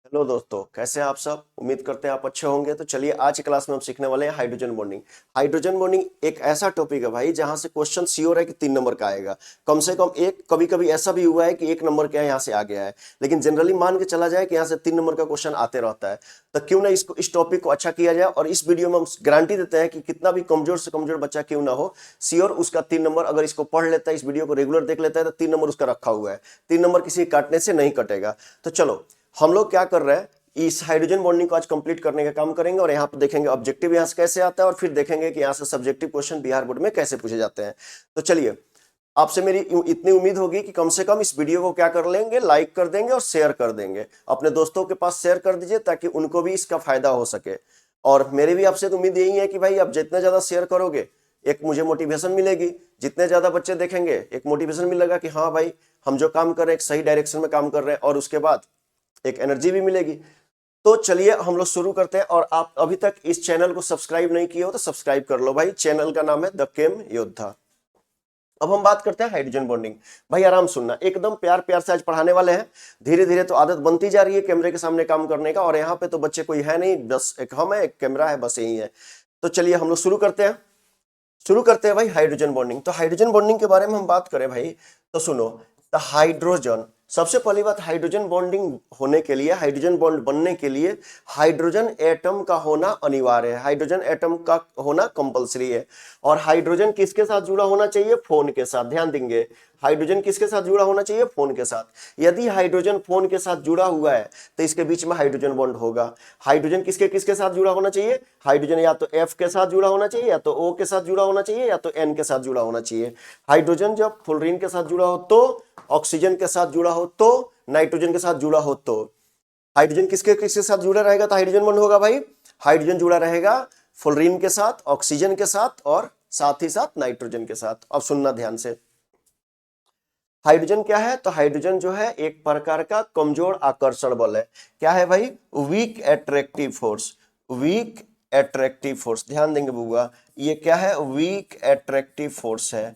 Hello दोस्तों, कैसे हैं आप सब। उम्मीद करते हैं आप अच्छे होंगे। तो चलिए आज की क्लास में हम सीखने वाले हैं हाइड्रोजन बॉन्डिंग। हाइड्रोजन बॉन्डिंग एक ऐसा टॉपिक है भाई जहां से क्वेश्चन श्योर है कि 3 नंबर का आएगा। कम से कम एक, कभी कभी ऐसा भी हुआ है कि 1 नंबर का यहाँ से आ गया है, लेकिन जनरली मान के चला जाए कि यहाँ से 3 नंबर का क्वेश्चन आते रहता है। तो क्यों ना इसको, इस टॉपिक को अच्छा किया जाए। और इस वीडियो में हम गारंटी देते हैं कि कितना भी कमजोर से कमजोर बच्चा क्यों ना हो, श्योर उसका 3 नंबर अगर इसको पढ़ लेता है, इस वीडियो को रेगुलर देख लेता है, तो 3 नंबर उसका रखा हुआ है। 3 नंबर किसी काटने से नहीं कटेगा। तो चलो हम लोग क्या कर रहे हैं, इस हाइड्रोजन बॉन्डिंग को आज कंप्लीट करने का काम करेंगे। और यहाँ पे देखेंगे ऑब्जेक्टिव यहाँ से कैसे आता है, और फिर देखेंगे कि यहाँ से सब्जेक्टिव क्वेश्चन बिहार बोर्ड में कैसे पूछे जाते हैं। तो चलिए, आपसे मेरी इतनी उम्मीद होगी कि कम से कम इस वीडियो को क्या कर लेंगे, लाइक कर देंगे और शेयर कर देंगे। अपने दोस्तों के पास शेयर कर दीजिए ताकि उनको भी इसका फायदा हो सके। और मेरी भी आपसे तो उम्मीद यही है कि भाई आप जितना ज्यादा शेयर करोगे, एक मुझे मोटिवेशन मिलेगी। जितने ज्यादा बच्चे देखेंगे, एक मोटिवेशन मिलेगा कि हाँ भाई, हम जो काम कर रहे हैं एक सही डायरेक्शन में काम कर रहे हैं, और उसके बाद एक एनर्जी भी मिलेगी। तो चलिए हम लोग शुरू करते हैं। और आप अभी तक इस चैनल को सब्सक्राइब नहीं किए हो तो सब्सक्राइब कर लो भाई। चैनल का नाम है द केम योद्धा। अब हम बात करते हैं हाइड्रोजन बॉन्डिंग। भाई आराम सुनना, एकदम प्यार प्यार से आज पढ़ाने वाले हैं। धीरे धीरे तो आदत बनती जा रही है कैमरे के सामने काम करने का। और यहाँ पे तो बच्चे कोई है नहीं, बस एक हम है, एक कैमरा है, बस यही है। तो चलिए हम लोग शुरू करते हैं भाई हाइड्रोजन बॉन्डिंग। तो हाइड्रोजन बॉन्डिंग के बारे में हम बात करें भाई, तो सुनो। तो हाइड्रोजन, सबसे पहली बात, हाइड्रोजन बॉन्डिंग होने के लिए, हाइड्रोजन बॉन्ड बनने के लिए हाइड्रोजन एटम का होना अनिवार्य है। हाइड्रोजन एटम का होना कंपलसरी है। और हाइड्रोजन किसके साथ जुड़ा होना चाहिए? फोन के साथ। ध्यान देंगे, हाइड्रोजन किसके साथ जुड़ा होना चाहिए? फोन के साथ। यदि हाइड्रोजन फोन के साथ जुड़ा हुआ है तो इसके बीच में हाइड्रोजन बॉन्ड होगा। हाइड्रोजन किसके किसके साथ जुड़ा होना चाहिए? हाइड्रोजन या तो F के साथ जुड़ा होना चाहिए, या तो O के साथ जुड़ा होना चाहिए, या तो N के साथ जुड़ा होना चाहिए। हाइड्रोजन जब फ्लोरीन के साथ जुड़ा हो तो, ऑक्सीजन के साथ जुड़ा हो तो, नाइट्रोजन के साथ जुड़ा हो तो। हाइड्रोजन किसके किसके साथ जुड़ा रहेगा तो हाइड्रोजन बॉन्ड होगा भाई? हाइड्रोजन जुड़ा रहेगा फ्लोरीन के साथ, ऑक्सीजन के साथ, और साथ ही साथ नाइट्रोजन के साथ। अब सुनना ध्यान से, हाइड्रोजन क्या है? तो हाइड्रोजन जो है एक प्रकार का कमजोर आकर्षण बल है। क्या है भाई? Weak attractive force. Weak attractive force, ध्यान देंगे बुआ, ये क्या है? वीक एट्रैक्टिव फोर्स है।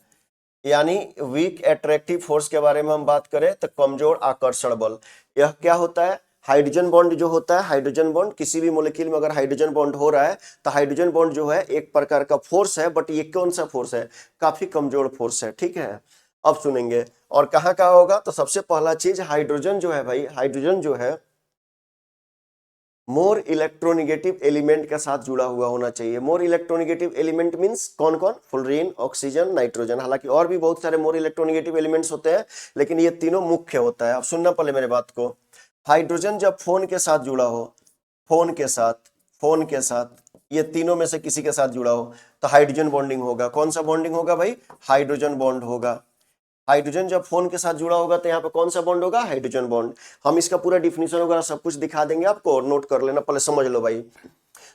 यानी वीक एट्रैक्टिव फोर्स के बारे में हम बात करें तो कमजोर आकर्षण बल। यह क्या होता है? हाइड्रोजन बॉन्ड जो होता है, हाइड्रोजन बॉन्ड किसी भी मॉलिक्यूल में अगर हाइड्रोजन बॉन्ड हो रहा है तो हाइड्रोजन बॉन्ड जो है एक प्रकार का फोर्स है। बट ये कौन सा फोर्स है? काफी कमजोर फोर्स है। ठीक है, अब सुनेंगे। और कहाँ कहाँ होगा? तो सबसे पहला चीज, हाइड्रोजन जो है भाई, हाइड्रोजन जो है मोर इलेक्ट्रोनिगेटिव एलिमेंट के साथ जुड़ा हुआ होना चाहिए। मोर इलेक्ट्रोनिगेटिव एलिमेंट मींस कौन कौन? Fluorine, oxygen, nitrogen. हालांकि और भी बहुत सारे मोर इलेक्ट्रोनिगेटिव एलिमेंट्स होते हैं, लेकिन ये तीनों मुख्य होता है। अब सुनना पहले मेरे बात को। हाइड्रोजन जब फोन के साथ जुड़ा हो, फोन के साथ, फोन के साथ, ये तीनों में से किसी के साथ जुड़ा हो तो हाइड्रोजन बॉन्डिंग होगा। कौन सा बॉन्डिंग होगा भाई? हाइड्रोजन बॉन्ड होगा। हाइड्रोजन जब फोन के साथ जुड़ा होगा तो यहाँ पे कौन सा बॉन्ड होगा? Hydrogen bond. हम इसका पूरा डिफिनीशन वगैरह सब कुछ दिखा देंगे आपको, और नोट कर लेना, पहले समझ लो भाई।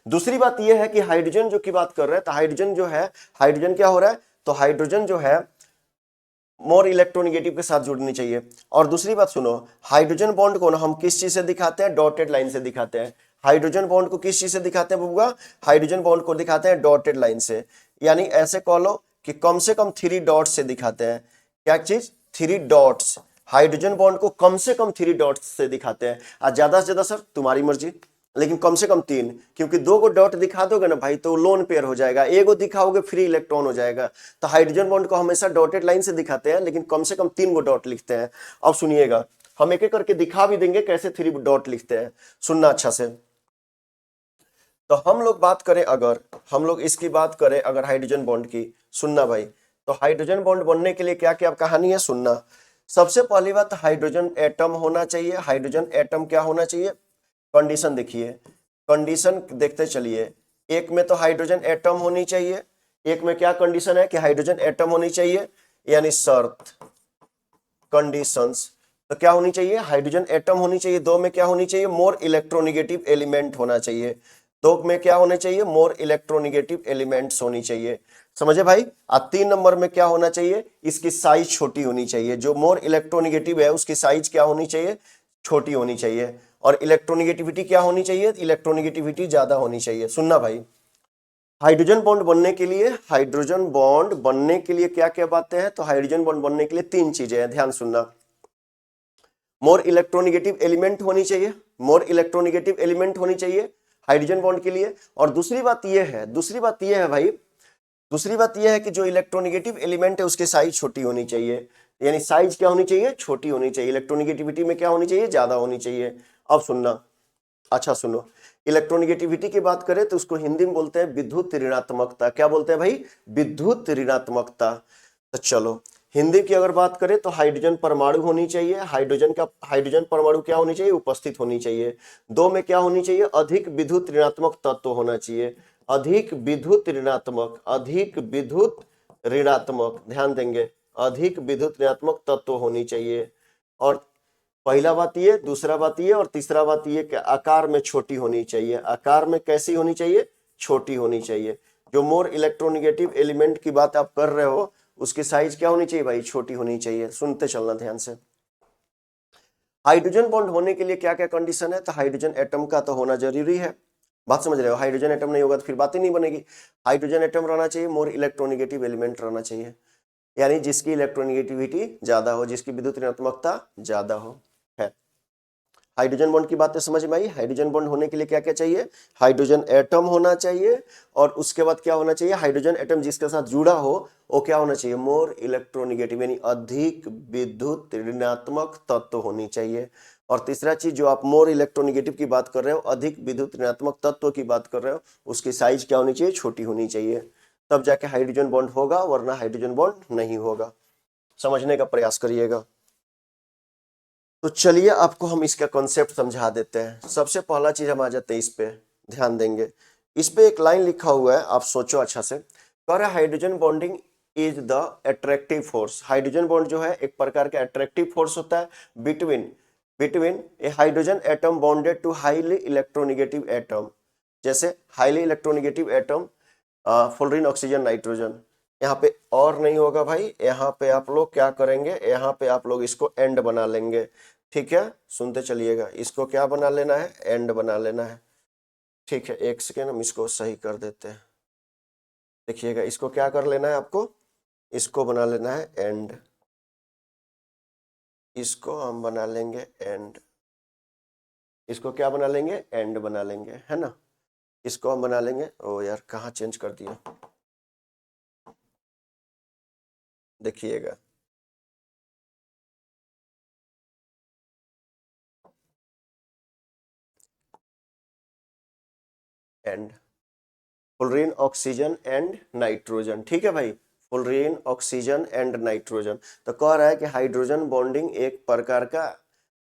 दूसरी बात यह है कि हाइड्रोजन जो की बात कर रहे हैं, तो हाइड्रोजन जो है, हाइड्रोजन क्या हो रहा है? तो हाइड्रोजन जो है मोर इलेक्ट्रोनिगेटिव के साथ जुड़नी चाहिए। और दूसरी बात सुनो, हाइड्रोजन बॉन्ड को ना हम किस चीज से दिखाते हैं? डॉटेड लाइन से दिखाते हैं। हाइड्रोजन बॉन्ड को किस चीज से दिखाते हैं बबुआ? हाइड्रोजन बॉन्ड को दिखाते हैं डॉटेड लाइन से। यानी ऐसे कह लो कि कम से कम 3 डॉट्स से दिखाते हैं। क्या चीज? 3 डॉट्स। हाइड्रोजन बॉन्ड को कम से कम 3 डॉट्स से दिखाते हैं। और ज्यादा से ज्यादा सर तुम्हारी मर्जी, लेकिन कम से कम 3, क्योंकि 2 को डॉट दिखा दोगे ना भाई तो लोन पेयर हो जाएगा, एगो दिखाओगे फ्री इलेक्ट्रॉन हो जाएगा। तो हाइड्रोजन बॉन्ड को हमेशा डॉटेड लाइन से दिखाते हैं, लेकिन कम से कम 3 गो डॉट लिखते हैं। अब सुनिएगा, हम एक एक करके दिखा भी देंगे कैसे 3 डॉट लिखते हैं, सुनना अच्छा से। तो हम लोग बात करें, अगर हम लोग इसकी बात करें अगर हाइड्रोजन बॉन्ड की, सुनना भाई। तो हाइड्रोजन बॉन्ड बनने के लिए क्या क्या कहानी है, सुनना। सबसे पहली बात, हाइड्रोजन एटम होना चाहिए। हाइड्रोजन एटम क्या होना चाहिए? कंडीशन देखिए, कंडीशन देखते चलिए। एक में तो हाइड्रोजन एटम होनी चाहिए, एक में क्या कंडीशन है कि हाइड्रोजन एटम होनी चाहिए, यानी शर्त, कंडीशंस। तो क्या होनी चाहिए? हाइड्रोजन एटम होनी चाहिए। 2 में क्या होनी चाहिए? मोर इलेक्ट्रोनिगेटिव एलिमेंट होना चाहिए। 2 में क्या होने चाहिए? मोर इलेक्ट्रोनिगेटिव एलिमेंट्स होनी चाहिए। समझे भाई? 3 नंबर में क्या होना चाहिए? इसकी साइज छोटी होनी चाहिए। जो मोर इलेक्ट्रोनिगेटिव है उसकी साइज क्या होनी चाहिए? छोटी होनी चाहिए। और इलेक्ट्रोनिगेटिविटी क्या होनी चाहिए? इलेक्ट्रोनिगेटिविटी ज्यादा होनी चाहिए। सुनना भाई, हाइड्रोजन बॉन्ड बनने के लिए, हाइड्रोजन बॉन्ड बनने के लिए क्या क्या बातें हैं? तो हाइड्रोजन बॉन्ड बनने के लिए 3 चीजें हैं, ध्यान सुनना। मोर इलेक्ट्रोनेगेटिव एलिमेंट होनी चाहिए, मोर इलेक्ट्रोनेगेटिव एलिमेंट होनी चाहिए हाइड्रोजन बॉन्ड के लिए। और दूसरी बात यह है भाई, दूसरी बात यह है कि जो इलेक्ट्रोनेगेटिव एलिमेंट है उसकी साइज छोटी होनी चाहिए। यानी साइज क्या होनी चाहिए, छोटी होनी चाहिए। इलेक्ट्रोनेगेटिविटी में क्या होनी चाहिए, ज्यादा होनी चाहिए। अब सुनना, अच्छा सुनो, इलेक्ट्रोनेगेटिविटी की बात करें तो उसको हिंदी में बोलते हैं विद्युत ऋणात्मकता। क्या बोलते हैं भाई, विद्युत ऋणात्मकता। तो चलो हिंदी की अगर बात करें तो हाइड्रोजन परमाणु होनी चाहिए, हाइड्रोजन परमाणु क्या होनी चाहिए, उपस्थित होनी चाहिए। दो में क्या होनी चाहिए, अधिक विद्युत ऋणात्मक तत्व होना चाहिए, अधिक विद्युत ऋणात्मक, अधिक विद्युत ऋणात्मक, ध्यान देंगे, अधिक विद्युत ऋणात्मक तत्व होनी चाहिए। और पहला बात ये, दूसरा बात ये, और तीसरा बात ये कि आकार में छोटी होनी चाहिए। आकार में कैसी होनी चाहिए, छोटी होनी चाहिए। जो मोर इलेक्ट्रोनेगेटिव एलिमेंट की बात आप कर रहे हो उसकी साइज क्या होनी चाहिए भाई, छोटी होनी चाहिए। सुनते चलना ध्यान से। हाइड्रोजन बॉन्ड होने के लिए क्या क्या कंडीशन है, तो हाइड्रोजन एटम का तो होना जरूरी है, बात समझ रहे हो। हाइड्रोजन एटम नहीं होगा तो फिर बात ही नहीं बनेगी। हाइड्रोजन एटम रहना चाहिए, मोर इलेक्ट्रोनेगेटिव एलिमेंट रहना चाहिए, यानी जिसकी इलेक्ट्रोनेगेटिविटी ज्यादा हो, जिसकी विद्युत ऋणात्मकता ज्यादा हो। है हाइड्रोजन बॉन्ड की बातें समझ में आई। हाइड्रोजन बॉन्ड होने के लिए क्या क्या चाहिए, हाइड्रोजन एटम होना चाहिए, और उसके बाद क्या होना चाहिए, हाइड्रोजन एटम जिसके साथ जुड़ा हो वो क्या होना चाहिए, मोर इलेक्ट्रोनेगेटिव, यानी अधिक विद्युत ऋणात्मक तत्व होनी चाहिए। और तीसरा चीज, जो आप मोर इलेक्ट्रोनेगेटिव की बात कर रहे हो, अधिक विद्युत ऋणात्मक तत्व की बात कर रहे हो, उसकी साइज क्या होनी चाहिए, छोटी होनी चाहिए, तब जाके हाइड्रोजन बॉन्ड होगा, वरना हाइड्रोजन बॉन्ड नहीं होगा। समझने का प्रयास करिएगा। तो चलिए आपको हम इसका कॉन्सेप्ट समझा देते हैं। सबसे पहला चीज हम आ जाते हैं इस पे, ध्यान देंगे। इस पे एक लाइन लिखा हुआ है, आप सोचो अच्छा से। कह रहा है hydrogen bonding is the attractive force. Hydrogen bond जो है एक प्रकार का अट्रैक्टिव फोर्स होता है between between a hydrogen atom bonded to highly electronegative atom. जैसे highly electronegative atom, fluorine, oxygen, nitrogen. यहाँ पे और नहीं होगा भाई, यहाँ पे आप लोग क्या करेंगे, यहाँ पे आप लोग इसको एंड बना लेंगे। ठीक है, सुनते चलिएगा, इसको क्या बना लेना है, एंड बना लेना है। ठीक है, एक सेकेंड हम इसको सही कर देते हैं। देखिएगा, इसको क्या कर लेना है आपको, इसको बना लेना है एंड, इसको हम बना लेंगे एंड, इसको क्या बना लेंगे, एंड बना लेंगे, है ना। इसको हम बना लेंगे, ओ यार कहाँ चेंज कर दिया, देखिएगा, and, fluorine, oxygen and nitrogen. ठीक है भाई, फ्लोरीन, ऑक्सीजन एंड नाइट्रोजन। तो कह रहा है कि हाइड्रोजन बॉन्डिंग एक प्रकार का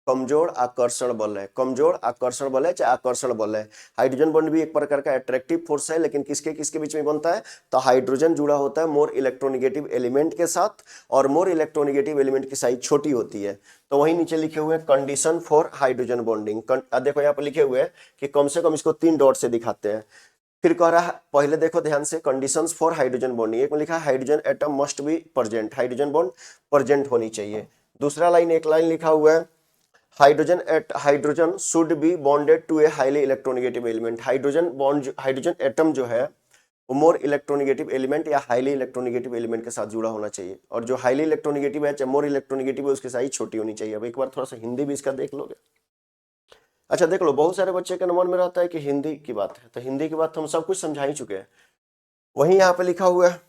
कमजोर आकर्षण बल है, कमजोर आकर्षण बल है चाहे आकर्षण बल है। हाइड्रोजन बॉन्ड भी एक प्रकार का अट्रैक्टिव फोर्स है, लेकिन किसके किसके बीच में बनता है, तो हाइड्रोजन जुड़ा होता है मोर इलेक्ट्रोनेगेटिव एलिमेंट के साथ, और मोर इलेक्ट्रोनेगेटिव एलिमेंट की साइज छोटी होती है। तो वही नीचे लिखे हुए कंडीशन फॉर हाइड्रोजन बॉन्डिंग, देखो यहाँ पर लिखे हुए हैं कि कम से कम इसको 3 डॉट से दिखाते हैं। फिर कह रहा है, पहले देखो ध्यान से, कंडीशंस फॉर हाइड्रोजन बॉन्डिंग, एक में लिखा है hydrogen atom must be present, hydrogen bond present होनी चाहिए। दूसरा लाइन, एक लाइन लिखा हुआ है hydrogen should be bonded to a highly electronegative element. Hydrogen atom जो है वो मोर इलेक्ट्रोनेगेटिव एलिमेंट या हाईली इलेक्ट्रोनेगेटिव एलिमेंट के साथ जुड़ा होना चाहिए। और जो हाईली इलेक्ट्रोनेगेटिव है चाहे मोर इलेक्ट्रोनेगेटिव है, उसकी साइज छोटी होनी चाहिए। अब एक बार थोड़ा सा हिंदी भी इसका देख लोगे। अच्छा देख लो, बहुत सारे बच्चे के मन में रहता है कि हिंदी की बात है, तो हिंदी की बात तो हम सब कुछ समझा ही चुके हैं। वहीं यहाँ पे लिखा हुआ है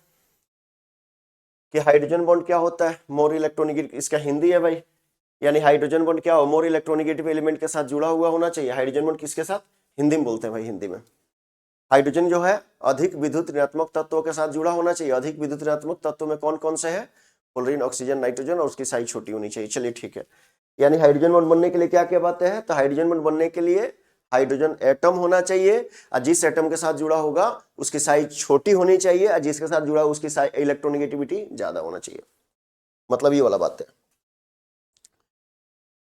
कि हाइड्रोजन बॉन्ड क्या होता है, मोर इलेक्ट्रोनेगेटिव, इसका हिंदी है भाई, यानी हाइड्रोजन बॉन्ड क्या हो, मोर इलेक्ट्रोनेगेटिव एलिमेंट के साथ जुड़ा हुआ होना चाहिए। हाइड्रोजन बॉन्ड किसके साथ, हिंदी में बोलते हैं भाई, हिंदी में हाइड्रोजन जो है अधिक विद्युत ऋणात्मक तत्वों के साथ जुड़ा होना चाहिए। अधिक विद्युत ऋणात्मक तत्व में कौन कौन से है, फ्लोरीन, ऑक्सीजन, नाइट्रोजन, और उसकी साइज छोटी होनी चाहिए। चलिए ठीक है, यानी हाइड्रोजन बॉन्ड बनने के लिए क्या क्या बातें हैं, तो हाइड्रोजन बॉन्ड बनने के लिए हाइड्रोजन एटम होना चाहिए, और जिस एटम के साथ जुड़ा होगा उसकी साइज छोटी होनी चाहिए, और जिसके साथ जुड़ा उसकी इलेक्ट्रोनेगेटिविटी ज्यादा होना चाहिए। मतलब ये वाला बात है,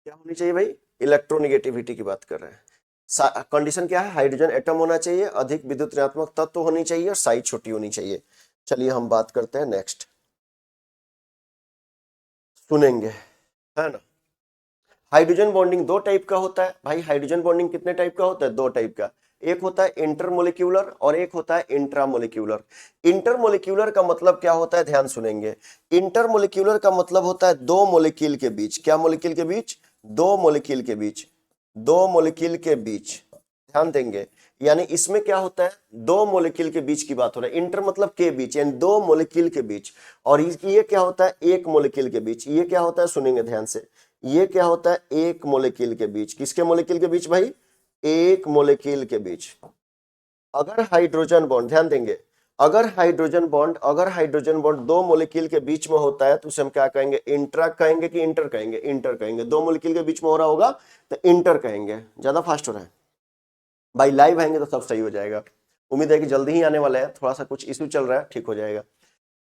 क्या होनी चाहिए भाई, इलेक्ट्रोनेगेटिविटी की बात कर रहे हैं। कंडीशन क्या है, हाइड्रोजन एटम होना चाहिए, अधिक विद्युत ऋणात्मक तत्व होनी चाहिए, और साइज छोटी होनी चाहिए। चलिए हम बात करते हैं नेक्स्ट, सुनेंगे, है ना। हाइड्रोजन बॉन्डिंग दो टाइप का होता है भाई। हाइड्रोजन बॉन्डिंग कितने टाइप का होता है, दो टाइप का। एक होता है इंटरमोलिक्यूलर और एक होता है इंट्रामोलिक्यूलर। इंटरमोलिक्यूलर का मतलब क्या होता है, ध्यान सुनेंगे। इंटरमोलिक्यूलर का मतलब होता है दो मोलिक्यूल के बीच, क्या मोलिक्यूल के बीच, दो मॉलिक्यूल के बीच, दो मॉलिक्यूल के बीच, ध्यान देंगे, यानी इसमें क्या होता है, दो मॉलिक्यूल के बीच की बात हो रहा है। इंटर मतलब के बीच, यानी दो मॉलिक्यूल के बीच। और ये क्या होता है, एक मॉलिक्यूल के बीच। ये क्या होता है, सुनेंगे ध्यान से, ये क्या होता है, एक मॉलिक्यूल के बीच। किसके मॉलिक्यूल के बीच भाई, एक मॉलिक्यूल के बीच। अगर हाइड्रोजन बॉन्ड, ध्यान देंगे, अगर हाइड्रोजन बॉन्ड दो मॉलिक्यूल के बीच में होता है तो उसे हम क्या कहेंगे, इंट्रा कहेंगे कि इंटर कहेंगे, इंटर कहेंगे। दो मॉलिक्यूल के बीच में हो रहा होगा तो इंटर कहेंगे। ज्यादा फास्ट हो रहा है भाई, लाइव आएंगे तो सब सही हो जाएगा। उम्मीद है कि जल्दी ही आने वाला है, थोड़ा सा कुछ इश्यू चल रहा है, ठीक हो जाएगा।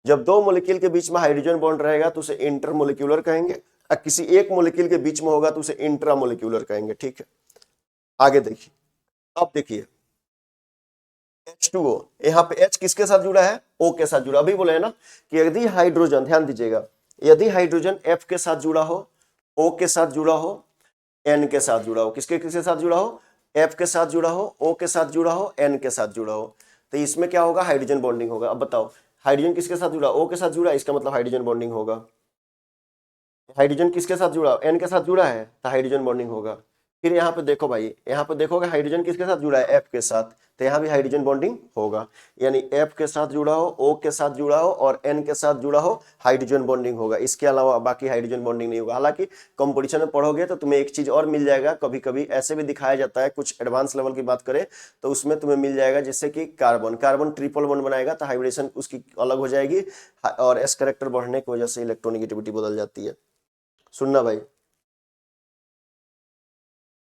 जब दो मॉलिक्यूल के बीच में हाइड्रोजन बॉन्ड रहेगा तो उसे इंटर मोलिक्यूलर कहेंगे, और किसी एक मॉलिक्यूल के बीच में होगा तो उसे इंट्रा मोलिक्यूलर कहेंगे। ठीक है, आगे देखिए। अब देखिए H2O, यहाँ पे H किसके साथ जुड़ा है, O के साथ जुड़ा। अभी बोले है ना कि यदि हाइड्रोजन, ध्यान दीजिएगा, यदि हाइड्रोजन F के साथ जुड़ा हो, O के साथ जुड़ा हो, N के साथ जुड़ा हो, किसके किसके साथ जुड़ा हो, F के साथ जुड़ा हो, O के साथ जुड़ा हो, N के साथ जुड़ा हो, तो इसमें क्या होगा, हाइड्रोजन बॉन्डिंग होगा। अब बताओ, हाइड्रोजन किसके साथ जुड़ा, O के साथ जुड़ा, इसका मतलब हाइड्रोजन बॉन्डिंग होगा। हाइड्रोजन किसके साथ जुड़ा, N के साथ जुड़ा है तो हाइड्रोजन बॉन्डिंग होगा। फिर यहाँ पे देखो भाई, यहाँ पे देखोगे हाइड्रोजन किसके साथ जुड़ा है, F के साथ, तो यहाँ भी हाइड्रोजन बॉन्डिंग होगा। यानी F के साथ जुड़ा हो, O के साथ जुड़ा हो और N के साथ जुड़ा हो, हाइड्रोजन बॉन्डिंग होगा। इसके अलावा बाकी हाइड्रोजन बॉन्डिंग नहीं होगा। हालांकि कंपटीशन में पढ़ोगे तो तुम्हें एक चीज और मिल जाएगा, कभी कभी ऐसे भी दिखाया जाता है, कुछ एडवांस लेवल की बात करें तो उसमें तुम्हें मिल जाएगा, जैसे कि कार्बन ट्रिपल बॉन्ड बनाएगा तो हाइब्रिडेशन उसकी अलग हो जाएगी, और एस कैरेक्टर बढ़ने की वजह से इलेक्ट्रोनेगेटिविटी बदल जाती है। सुनना भाई,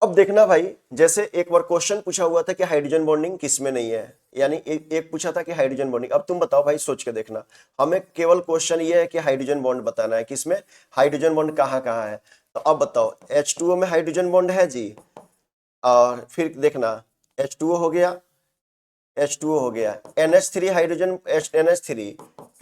अब देखना भाई, जैसे एक बार क्वेश्चन पूछा हुआ था कि हाइड्रोजन बॉन्डिंग किसमें नहीं है, यानी एक पूछा था कि हाइड्रोजन बॉन्डिंग। अब तुम बताओ भाई, सोच के देखना, हमें केवल क्वेश्चन ये है कि हाइड्रोजन बॉन्ड बताना है, किसमें हाइड्रोजन बॉन्ड कहाँ कहाँ है। तो अब बताओ, H2O में हाइड्रोजन बॉन्ड है जी, और फिर देखना H2O हो गया, H2O हो गया, NH3 हाइड्रोजन, NH3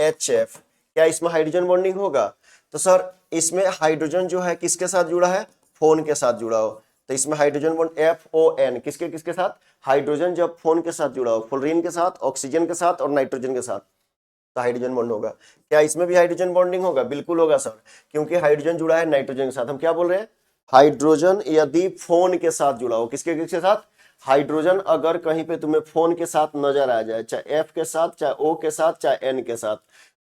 HF, क्या इसमें हाइड्रोजन बॉन्डिंग होगा। तो सर इसमें हाइड्रोजन जो है किसके साथ जुड़ा है, फोन के साथ जुड़ा हो, तो इसमें हाइड्रोजन बॉन्ड FON, किसके किसके साथ, हाइड्रोजन जब फोन के साथ जुड़ा हो, फ्लोरीन के साथ, ऑक्सीजन के साथ और नाइट्रोजन के साथ, तो हाइड्रोजन बॉन्ड होगा। क्या इसमें भी हाइड्रोजन बॉन्डिंग होगा, बिल्कुल होगा सर, क्योंकि हाइड्रोजन जुड़ा है नाइट्रोजन के साथ। हम क्या बोल रहे हैं, हाइड्रोजन यदि फोन के साथ जुड़ा हो, किसके किसके साथ, हाइड्रोजन अगर कहीं पे तुम्हें फोन के साथ नजर आ जाए, चाहे F के साथ, चाहे O के साथ, चाहे N के साथ,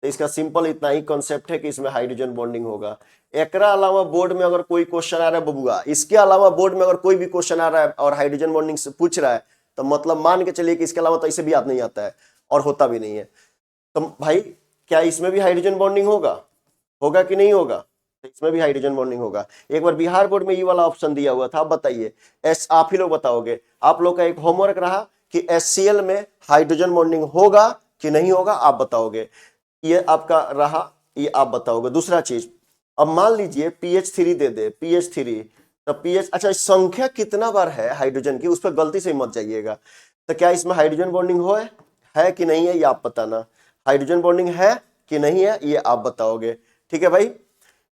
तो इसका सिंपल इतना ही कॉन्सेप्ट है कि इसमें हाइड्रोजन बॉन्डिंग होगा। एकरा अलावा बोर्ड में अगर कोई क्वेश्चन आ रहा है बबुआ, इसके अलावा बोर्ड में अगर कोई भी क्वेश्चन आ रहा है और हाइड्रोजन बॉन्डिंग से पूछ रहा है, तो मतलब मान के चलिए कि इसके अलावा तो इसे भी याद नहीं आता है और होता भी नहीं है। तो भाई क्या इसमें भी हाइड्रोजन बॉन्डिंग होगा, होगा कि नहीं होगा, तो इसमें भी हाइड्रोजन बॉन्डिंग होगा। एक बार बिहार बोर्ड में ये वाला ऑप्शन दिया हुआ था, आप बताइए, आप ही लोग बताओगे, आप लोग का एक होमवर्क रहा कि HCl में हाइड्रोजन बॉन्डिंग होगा कि नहीं होगा, आप बताओगे, ये आपका रहा, ये आप बताओगे। दूसरा चीज, अब मान लीजिए PH3 दे दे, PH3, तो PH, अच्छा संख्या कितना बार है हाइड्रोजन की, उस पर गलती से मत जाइएगा। तो क्या इसमें हाइड्रोजन बॉन्डिंग है कि नहीं है, ये आप बताना। हाइड्रोजन बॉन्डिंग है कि नहीं है, ये आप बताओगे। ठीक है भाई,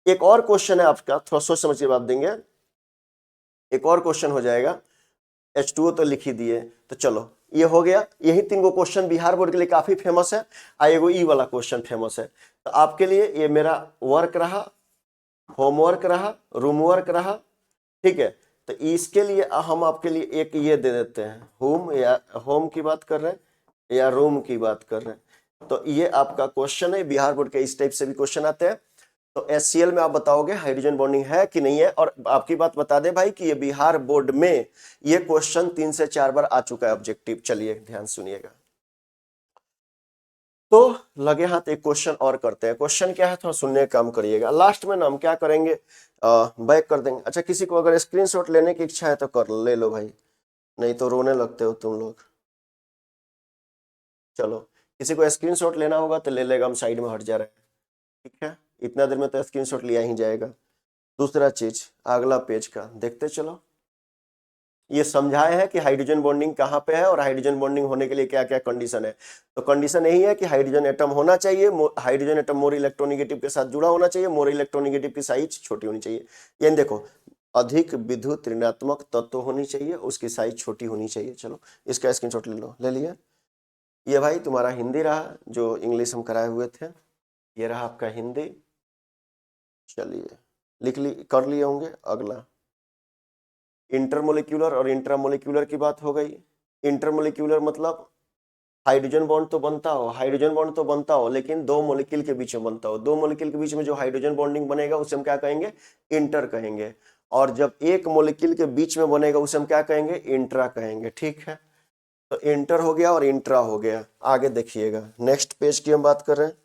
एक और क्वेश्चन है आपका, थोड़ा सोच समझ के जवाब देंगे। एक और क्वेश्चन हो जाएगा, H2O तो लिख ही दिए, तो चलो ये हो गया। यही 3 गो क्वेश्चन बिहार बोर्ड के लिए काफी फेमस है, एगो ई वाला क्वेश्चन फेमस है। तो आपके लिए ये मेरा वर्क रहा, होमवर्क रहा, रूमवर्क रहा। ठीक है, तो इसके लिए हम आपके लिए एक ये दे देते हैं, होम, या होम की बात कर रहे हैं या रूम की बात कर रहे हैं, तो ये आपका क्वेश्चन है। बिहार बोर्ड के इस टाइप से भी क्वेश्चन आते हैं। तो HCl में आप बताओगे हाइड्रोजन बॉन्डिंग है कि नहीं है। और आपकी बात बता दे भाई कि ये बिहार बोर्ड में ये क्वेश्चन 3 से 4 बार आ चुका है ऑब्जेक्टिव। चलिए ध्यान सुनिएगा। तो लगे हाथ एक क्वेश्चन और करते हैं। क्वेश्चन क्या है, थोड़ा सुनने का काम करिएगा। लास्ट में ना हम क्या करेंगे, बैक कर देंगे। अच्छा, किसी को अगर स्क्रीनशॉट लेने की इच्छा है तो कर ले लो भाई, नहीं तो रोने लगते हो तुम लोग। चलो, किसी को स्क्रीनशॉट लेना होगा तो ले लेगा, हम साइड में हट जा रहे हैं। ठीक है, इतना देर में तो स्क्रीनशॉट लिया ही जाएगा। दूसरा चीज, अगला पेज का देखते चलो। ये समझाए है कि हाइड्रोजन बॉन्डिंग कहाँ पे है और हाइड्रोजन बॉन्डिंग होने के लिए क्या क्या कंडीशन है। तो कंडीशन यही है कि हाइड्रोजन एटम होना चाहिए, हाइड्रोजन एटम मोर इलेक्ट्रोनेगेटिव के साथ जुड़ा होना चाहिए, मोर इलेक्ट्रोनेगेटिव की साइज छोटी होनी चाहिए। यानी देखो, अधिक विद्युत ऋणात्मक तत्व होनी चाहिए, उसकी साइज छोटी होनी चाहिए। चलो इसका स्क्रीनशॉट ले लो, ले लिया। ये भाई तुम्हारा हिंदी रहा, जो इंग्लिश हम कराए हुए थे। ये रहा आपका हिंदी। चलिए लिख ली, कर लिए होंगे। अगला इंटरमोलिक्यूलर और इंट्रामोलिक्यूलर की बात हो गई। इंटरमोलिक्यूलर मतलब हाइड्रोजन बॉन्ड तो बनता हो, हाइड्रोजन बॉन्ड तो बनता हो, लेकिन दो मॉलिक्यूल के बीच में बनता हो। दो मॉलिक्यूल के बीच में जो हाइड्रोजन बॉन्डिंग बनेगा उसे हम क्या कहेंगे, इंटर कहेंगे। और जब एक मॉलिक्यूल के बीच में बनेगा उसे हम क्या कहेंगे, इंट्रा कहेंगे। ठीक है, तो इंटर हो गया और इंट्रा हो गया। आगे देखिएगा, नेक्स्ट पेज की हम बात कर रहे हैं।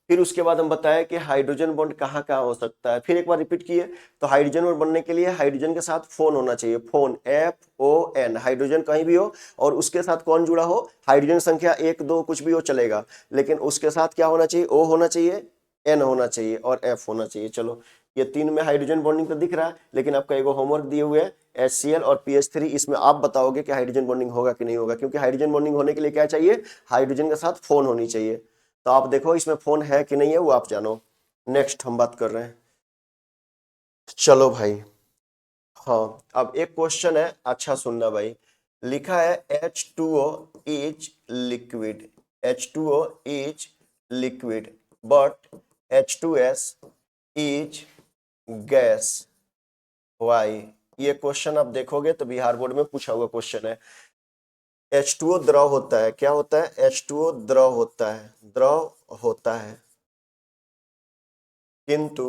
फिर उसके बाद हम बताया कि हाइड्रोजन बॉन्ड कहाँ कहाँ हो सकता है। फिर एक बार रिपीट किए, तो हाइड्रोजन बॉन्ड बनने के लिए हाइड्रोजन के साथ फोन होना चाहिए, फोन, FON, हाइड्रोजन कहीं भी हो और उसके साथ कौन जुड़ा हो, हाइड्रोजन संख्या 1 2 कुछ भी हो चलेगा, लेकिन उसके साथ क्या होना चाहिए, O होना चाहिए, N होना चाहिए और F होना चाहिए। चलो, ये तीन में हाइड्रोजन बॉन्डिंग तो दिख रहा है, लेकिन आपका एगो होमवर्क दिए हुए है HCl और PH3। इसमें आप बताओगे कि हाइड्रोजन बॉन्डिंग होगा कि नहीं होगा, क्योंकि हाइड्रोजन बॉन्डिंग होने के लिए क्या चाहिए, हाइड्रोजन के साथ फोन होनी चाहिए। तो आप देखो इसमें फोन है कि नहीं है, वो आप जानो। नेक्स्ट हम बात कर रहे हैं। चलो भाई, हाँ, अब एक क्वेश्चन है, अच्छा सुनना भाई। लिखा है H2O is liquid, H2O is liquid but H2S is gas, why. ये क्वेश्चन आप देखोगे तो बिहार बोर्ड में पूछा हुआ क्वेश्चन है। H2O द्रव होता है, क्या होता है, H2O द्रव होता है, द्रव होता है, किंतु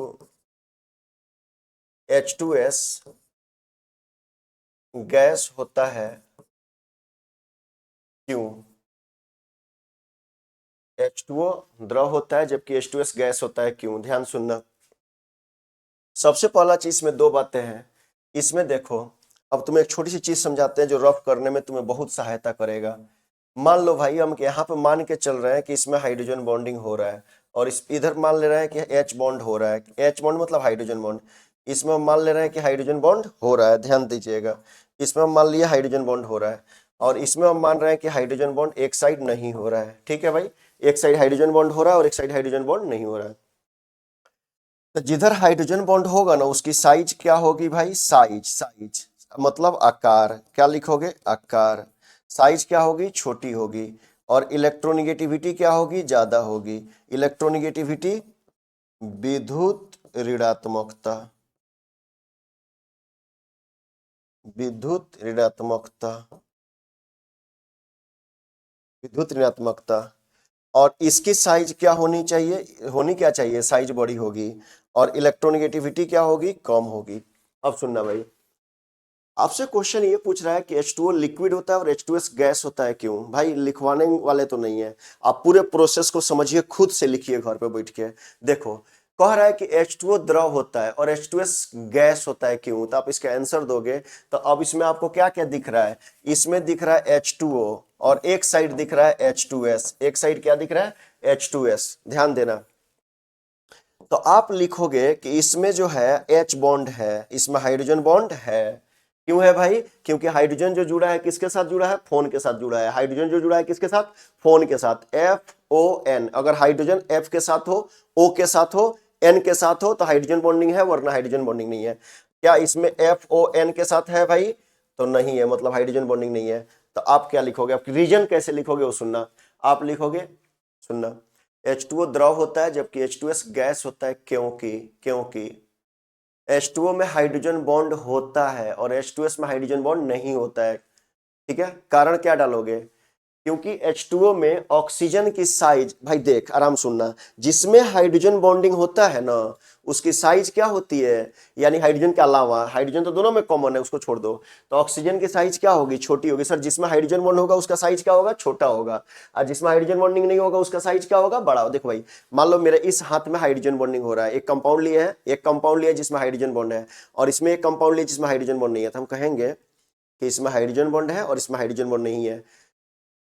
H2S गैस होता है, क्यों। H2O द्रव होता है जबकि H2S गैस होता है, क्यों, ध्यान सुनना। सबसे पहला चीज में दो बातें हैं इसमें, देखो। अब तुम्हें एक छोटी सी चीज समझाते हैं जो रफ करने में तुम्हें बहुत सहायता करेगा। मान लो भाई, हम यहाँ पे मान के चल रहे हैं कि इसमें हाइड्रोजन बॉन्डिंग हो रहा है, और इस इधर मान ले रहे हैं कि H बॉन्ड हो रहा है, H बॉन्ड मतलब हाइड्रोजन बॉन्ड। इसमें हम मान ले रहे हैं कि हाइड्रोजन बॉन्ड हो रहा है, ध्यान दीजिएगा। इसमें हम मान लिया हाइड्रोजन बॉन्ड हो रहा है, और इसमें हम मान रहे हैं कि हाइड्रोजन बॉन्ड एक साइड नहीं हो रहा है। ठीक है भाई, एक साइड हाइड्रोजन बॉन्ड हो रहा है और एक साइड हाइड्रोजन बॉन्ड नहीं हो रहा है। तो जिधर हाइड्रोजन बॉन्ड होगा ना, उसकी साइज क्या होगी भाई, साइज, साइज मतलब आकार, क्या लिखोगे, आकार। साइज क्या होगी, छोटी होगी। और इलेक्ट्रोनिगेटिविटी क्या होगी, ज्यादा होगी। इलेक्ट्रोनिगेटिविटी, विद्युत ऋणात्मकता, विद्युत ऋणात्मकता, विद्युत ऋणात्मकता। और इसकी साइज क्या होनी चाहिए, होनी क्या चाहिए, साइज बड़ी होगी। और इलेक्ट्रोनिगेटिविटी क्या होगी, कम होगी। अब सुनना भाई, आपसे क्वेश्चन ये पूछ रहा है कि H2O लिक्विड होता है और H2S गैस होता है, क्यों। भाई लिखवाने वाले तो नहीं है, आप पूरे प्रोसेस को समझिए, खुद से लिखिए घर पे बैठ के। देखो, कह रहा है कि H2O द्रव होता है और H2S गैस होता है, क्यों। तो आप इसका आंसर दोगे, तो अब इसमें आपको क्या क्या दिख रहा है, इसमें दिख रहा है H2O और एक साइड दिख रहा है H2S, एक साइड क्या दिख रहा है, H2S, ध्यान देना। तो आप लिखोगे कि इसमें जो है H बॉन्ड है, इसमें हाइड्रोजन बॉन्ड है। क्यों है भाई, क्योंकि हाइड्रोजन जो जुड़ा है किसके साथ जुड़ा है, फोन के साथ जुड़ा है। हाइड्रोजन जो जुड़ा है किसके साथ, फोन के साथ, FON। अगर हाइड्रोजन F के साथ हो, O के साथ हो, N के साथ हो तो हाइड्रोजन बॉन्डिंग है, वरना हाइड्रोजन बॉन्डिंग नहीं है। क्या इसमें FON के साथ है भाई, तो नहीं है, मतलब हाइड्रोजन बॉन्डिंग नहीं है। तो आप क्या लिखोगे, आप रीजन कैसे लिखोगे वो सुनना। आप लिखोगे, सुनना, H2O द्रव होता है जबकि H2S गैस होता है, क्योंकि, क्योंकि H2O में हाइड्रोजन बॉन्ड होता है और H2S में हाइड्रोजन बॉन्ड नहीं होता है। ठीक है, कारण क्या डालोगे, क्योंकि H2O में ऑक्सीजन की साइज, भाई देख आराम सुनना, जिसमें हाइड्रोजन बॉन्डिंग होता है ना, उसकी साइज क्या होती है, यानी हाइड्रोजन के अलावा, हाइड्रोजन तो दोनों में कॉमन है, उसको छोड़ दो, तो ऑक्सीजन की साइज क्या होगी, छोटी होगी। सर जिसमें हाइड्रोजन बॉन्ड होगा उसका साइज क्या होगा, छोटा होगा, और जिसमें हाइड्रोजन बॉन्डिंग नहीं होगा उसका साइज क्या होगा, बड़ा। देखो भाई, मान लो मेरे इस हाथ में हाइड्रोजन बॉन्डिंग हो रहा है, एक कंपाउंड लिया है, एक कंपाउंड लिया जिसमें हाइड्रोजन बॉन्ड है, और इसमें एक कंपाउंड लिया जिसमें हाइड्रोजन बॉन्ड नहीं है, तो हम कहेंगे कि इसमें हाइड्रोजन बॉन्ड है और इसमें हाइड्रोजन बॉन्ड नहीं है।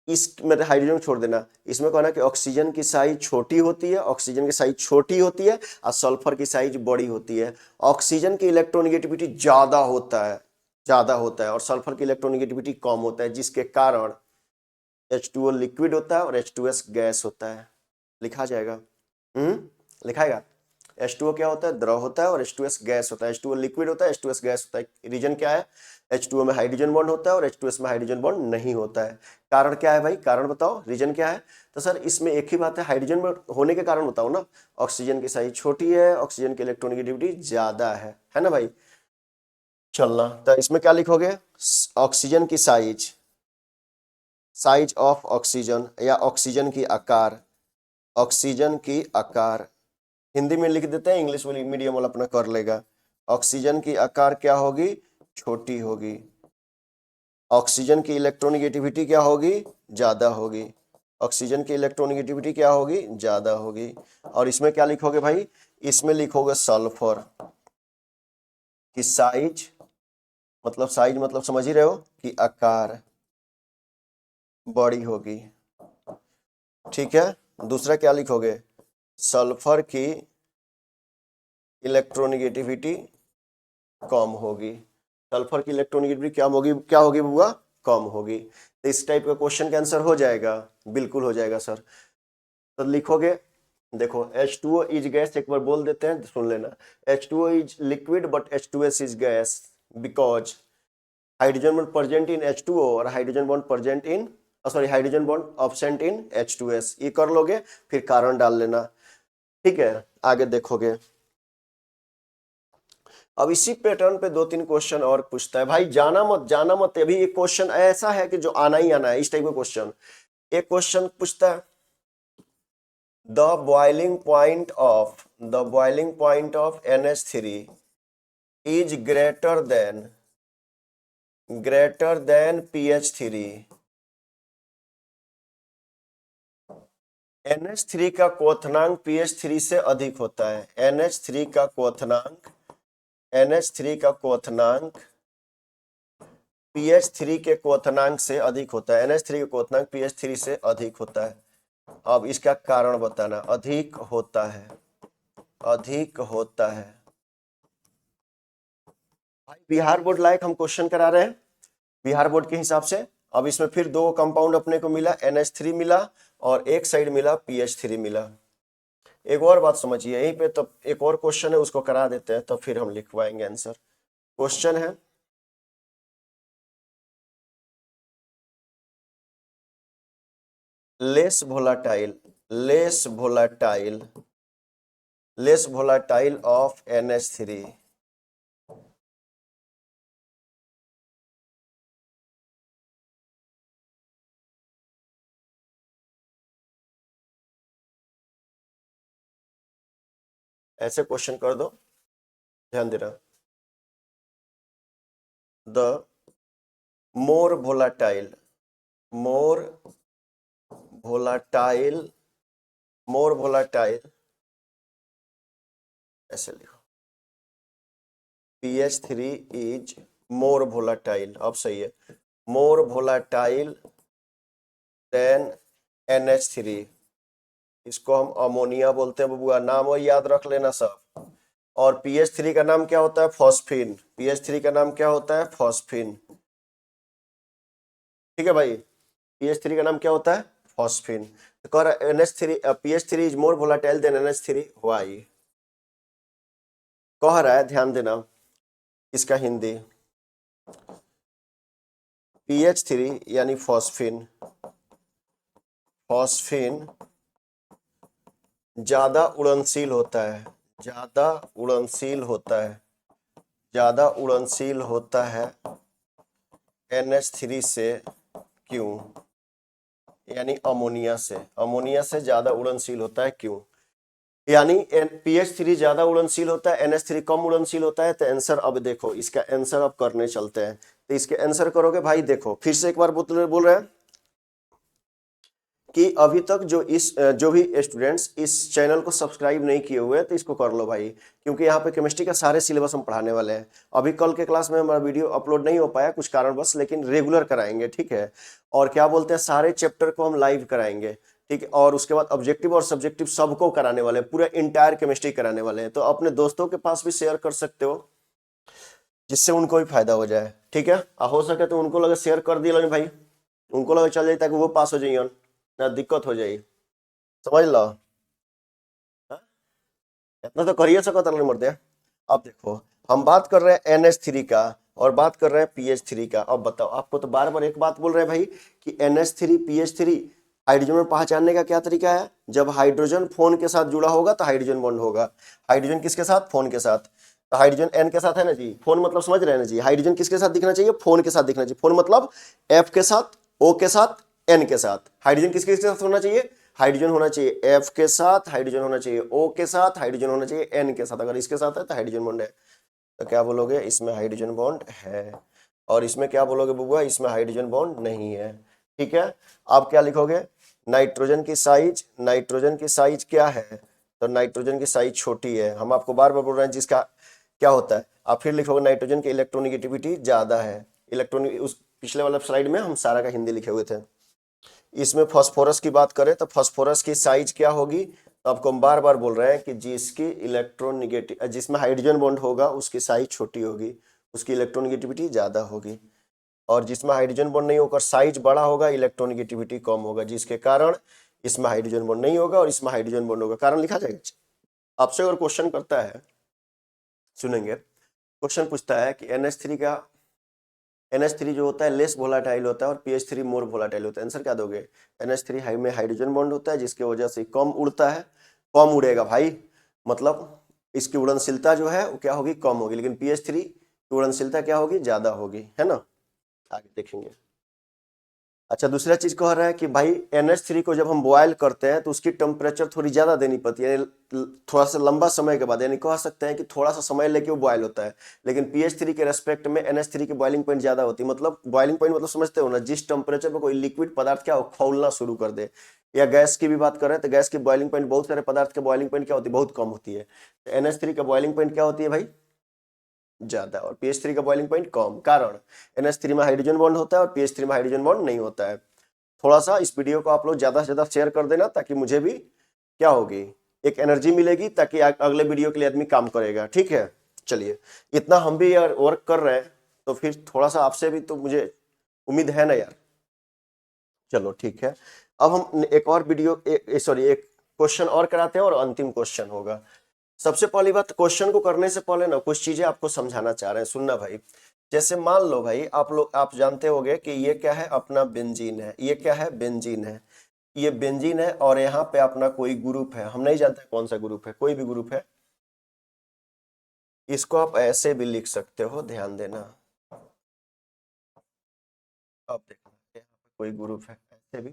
इस मतलब हाइड्रोजन छोड़ देना, इसमें कहना कि ऑक्सीजन की साइज छोटी होती है, ऑक्सीजन की साइज छोटी होती है और सल्फर की साइज बड़ी होती है। ऑक्सीजन की इलेक्ट्रोनिगेटिविटी ज्यादा होता है, ज्यादा होता है, और सल्फर की इलेक्ट्रोनिगेटिविटी कम होता है, जिसके कारण H2O लिक्विड होता है और H2S गैस होता है। लिखा जाएगा, लिखाएगा। H2O क्या होता है, द्रव होता है और H2S गैस होता है। H2O लिक्विड होता है, H2S गैस होता है। रीजन क्या है, H2O में हाइड्रोजन बॉन्ड होता है और H2S में हाइड्रोजन बॉन्ड नहीं होता है। कारण क्या है भाई, कारण बताओ, रीजन क्या है। तो सर इसमें एक ही बात है, हाइड्रोजन में होने के कारण बताओ ना, ऑक्सीजन की साइज छोटी है, ऑक्सीजन की इलेक्ट्रोनिगेटिविटी ज्यादा है ना भाई। चलना। तो इसमें क्या लिखोगे, ऑक्सीजन की साइज, साइज ऑफ ऑक्सीजन या ऑक्सीजन की आकार, ऑक्सीजन की आकार हिंदी में लिख देते हैं, इंग्लिश वाली मीडियम वाला अपना कर लेगा। ऑक्सीजन की आकार क्या होगी, छोटी होगी। ऑक्सीजन की इलेक्ट्रोनेगेटिविटी क्या होगी, ज्यादा होगी। ऑक्सीजन की इलेक्ट्रोनेगेटिविटी क्या होगी, ज्यादा होगी। और इसमें क्या लिखोगे भाई, इसमें लिखोगे सल्फर की साइज, मतलब समझ ही रहे हो कि आकार बड़ी होगी। ठीक है, दूसरा क्या लिखोगे, सल्फर की इलेक्ट्रोनेगेटिविटी कम होगी। सल्फर की इलेक्ट्रोनेगेटिविटी क्या होगी बुआ, कम होगी। तो इस टाइप का क्वेश्चन का आंसर हो जाएगा, बिल्कुल हो जाएगा सर। तो लिखोगे, देखो H2O इज गैस, एक बार बोल देते हैं सुन लेना। H2O is liquid but H2S is gas because hydrogen bond present in H2O और hydrogen bond present in hydrogen bond absent in H2S। ये कर लोगे, फिर कारण डाल लेना। ठीक है, आगे देखोगे। अब इसी पैटर्न पे 2-3 क्वेश्चन और पूछता है भाई, जाना मत। अभी एक क्वेश्चन ऐसा है कि जो आना ही आना है, इस टाइप का क्वेश्चन। एक क्वेश्चन पूछता है, the boiling point of NH3 is greater than pH3। NH3 का क्वथनांक pH3 से अधिक होता है। NH3 का क्वथनांक pH3 के क्वथनांक से अधिक होता है। NH3 का क्वथनांक pH3 से अधिक होता है। अब इसका कारण बताना। अधिक होता है भाई, बिहार बोर्ड लायक हम क्वेश्चन करा रहे हैं बिहार बोर्ड के हिसाब से। अब इसमें फिर 2 कंपाउंड अपने को मिला, NH3 मिला और एक साइड मिला pH3 मिला। एक और बात समझिए यहीं पे, तो एक और क्वेश्चन है उसको करा देते हैं, तो फिर हम लिखवाएंगे आंसर। क्वेश्चन है, लेस volatile of NH3 ऐसे क्वेश्चन कर दो, ध्यान देना। द मोर volatile ऐसे लिखो, pH3 इज मोर volatile। अब सही है, मोर volatile देन NH3। इसको हम अमोनिया बोलते हैं बबुआ, नाम वो याद रख लेना सब। और pH3 का नाम क्या होता है, फॉस्फिन। pH3 का नाम क्या होता है, फॉस्फिन। ठीक है भाई, pH3 का नाम क्या होता है, फॉस्फिन। तो कह रहा NH3 pH3 is more volatile than NH3 why. कह रहा है, ध्यान देना इसका हिंदी। pH3 यानी फॉस्फिन ज्यादा उड़नशील होता है NH3 से। क्यों, यानी अमोनिया से ज्यादा उड़नशील होता है, क्यों? यानी pH3 ज्यादा उड़नशील होता है, NH3 कम उड़नशील होता है। तो आंसर अब देखो, इसका आंसर अब करने चलते हैं। तो इसके आंसर करोगे भाई, देखो फिर से एक बार बोल रहे हैं कि अभी तक जो भी स्टूडेंट्स इस चैनल को सब्सक्राइब नहीं किए हुए हैं, तो इसको कर लो भाई, क्योंकि यहाँ पे केमिस्ट्री का सारे सिलेबस हम पढ़ाने वाले हैं। अभी कल के क्लास में हमारा वीडियो अपलोड नहीं हो पाया कुछ कारणवश, लेकिन रेगुलर कराएंगे, ठीक है। और क्या बोलते हैं, सारे चैप्टर को हम लाइव कराएंगे, ठीक है। और उसके बाद ऑब्जेक्टिव और सब्जेक्टिव सबको कराने वाले हैं, पूरा इंटायर केमिस्ट्री कराने वाले हैं। तो अपने दोस्तों के पास भी शेयर कर सकते हो, जिससे उनको भी फायदा हो जाए, ठीक है। हो सके तो उनको लगे शेयर कर दिया भाई, उनको लगे चल जाए, ताकि वो पास हो जाइए ना, दिक्कत हो जाएगी, समझ लो। हाँ? इतना तो करिए सकत नहीं मरते। अब देखो, हम बात कर रहे हैं NH3 का और बात कर रहे हैं pH3 का। अब बताओ, आपको तो बार बार एक बात बोल रहे हैं भाई कि NH3 pH3 हाइड्रोजन में पहचानने का क्या तरीका है, जब हाइड्रोजन फोन के साथ जुड़ा होगा तो हाइड्रोजन बॉन्ड होगा। हाइड्रोजन किसके साथ, फोन के साथ। तो हाइड्रोजन एन के साथ है ना जी, फोन मतलब समझ रहे हैं ना जी, हाइड्रोजन किसके साथ दिखना चाहिए, फोन के साथ दिखना चाहिए। फोन मतलब एफ के साथ, ओ के साथ, एन के साथ। हाइड्रोजन किसके साथ होना चाहिए, हाइड्रोजन होना चाहिए एफ के साथ, हाइड्रोजन होना चाहिए ओ के साथ, हाइड्रोजन होना चाहिए एन के साथ। अगर इसके साथ है तो हाइड्रोजन बॉन्ड है, तो क्या बोलोगे, इसमें हाइड्रोजन बॉन्ड है। और इसमें क्या बोलोगे बुआ, इसमें हाइड्रोजन बॉन्ड नहीं है। ठीक है, आप क्या लिखोगे, नाइट्रोजन की साइज, नाइट्रोजन की साइज क्या है, तो नाइट्रोजन की साइज छोटी है। हम आपको बार बार बोल रहे हैं जिसका क्या होता है, आप फिर लिखोगे नाइट्रोजन की इलेक्ट्रोनिगेटिविटी ज्यादा है। इलेक्ट्रॉन उस पिछले वाला स्लाइड में हम सारा का हिंदी लिखे हुए थे। इसमें फास्फोरस की बात करें तो फास्फोरस की साइज क्या होगी, तो आपको हम बार बार बोल रहे हैं कि जिसकी इलेक्ट्रोनिगेटिव, जिसमें हाइड्रोजन बॉन्ड होगा उसकी साइज छोटी होगी, उसकी इलेक्ट्रोनिगेटिविटी ज्यादा होगी। और जिसमें हाइड्रोजन बॉन्ड नहीं होकर साइज बड़ा होगा, इलेक्ट्रोनिगेटिविटी कम होगा, जिसके कारण इसमें हाइड्रोजन बॉन्ड नहीं होगा और इसमें हाइड्रोजन बॉन्ड होगा। कारण लिखा जाएगा। आपसे अगर क्वेश्चन करता है, सुनेंगे, क्वेश्चन पूछता है कि NH3 का, NH3 जो होता है लेस वोलाटाइल होता है और PH3 मोर वोलाटाइल होता है, आंसर क्या दोगे, NH3 हाई में हाइड्रोजन बॉन्ड होता है जिसकी वजह से कम उड़ता है, कम उड़ेगा भाई, मतलब इसकी उड़नशीलता जो है वो क्या होगी, कम होगी। लेकिन PH3 की उड़नशीलता क्या होगी, ज्यादा होगी, है ना। आगे देखेंगे। अच्छा, दूसरा चीज कह रहा है कि भाई NH3 को जब हम बॉयल करते हैं तो उसकी टेम्परेचर थोड़ी ज्यादा देनी पड़ती है, थोड़ा सा लंबा समय के बाद, यानी कह सकते हैं कि थोड़ा सा समय लेके वो बॉयल होता है। लेकिन PH3 के रेस्पेक्ट में NH3 की बॉइलिंग पॉइंट ज्यादा होती है। मतलब बॉइलिंग पॉइंट मतलब समझते हो ना, जिस टेम्परेचर पर कोई लिक्विड पदार्थ क्या हो, खौलना शुरू कर दे, या गैस की भी बात करें तो गैस की बॉइलिंग पॉइंट, बहुत सारे पदार्थ की बॉइलिंग पॉइंट क्या होती है, बहुत कम होती है। तो NH3 का बॉइलिंग पॉइंट क्या होती है भाई, ज्यादा, और PH3 का बॉइलिंग पॉइंट कम। कारण NH3 में हाइड्रोजन बॉन्ड होता है और PH3 में हाइड्रोजन बॉन्ड नहीं होता है। थोड़ा सा इस वीडियो को आप लोग ज्यादा से ज्यादा शेयर कर देना, ताकि मुझे भी क्या होगी, एक एनर्जी मिलेगी, ताकि अगले वीडियो के लिए आदमी काम करेगा। ठीक है, चलिए, इतना हम भी यार वर्क कर रहे हैं, तो फिर थोड़ा सा आपसे भी तो मुझे उम्मीद है ना यार। चलो ठीक है, अब हम एक और वीडियो, सॉरी एक क्वेश्चन और कराते हैं और अंतिम क्वेश्चन होगा। सबसे पहली बात, क्वेश्चन को करने से पहले ना कुछ चीजें आपको समझाना चाह रहे हैं, सुनना भाई। जैसे मान लो भाई, आप लोग आप जानते होंगे कि ये क्या है, अपना बेंजीन है, ये क्या है, बेंजीन है, ये बेंजीन है, और यहाँ पे अपना कोई ग्रुप है, हम नहीं जानते कौन सा ग्रुप है, कोई भी ग्रुप है। इसको आप ऐसे भी लिख सकते हो, ध्यान देना। अब देखो यहाँ पे कोई ग्रुप है ऐसे भी,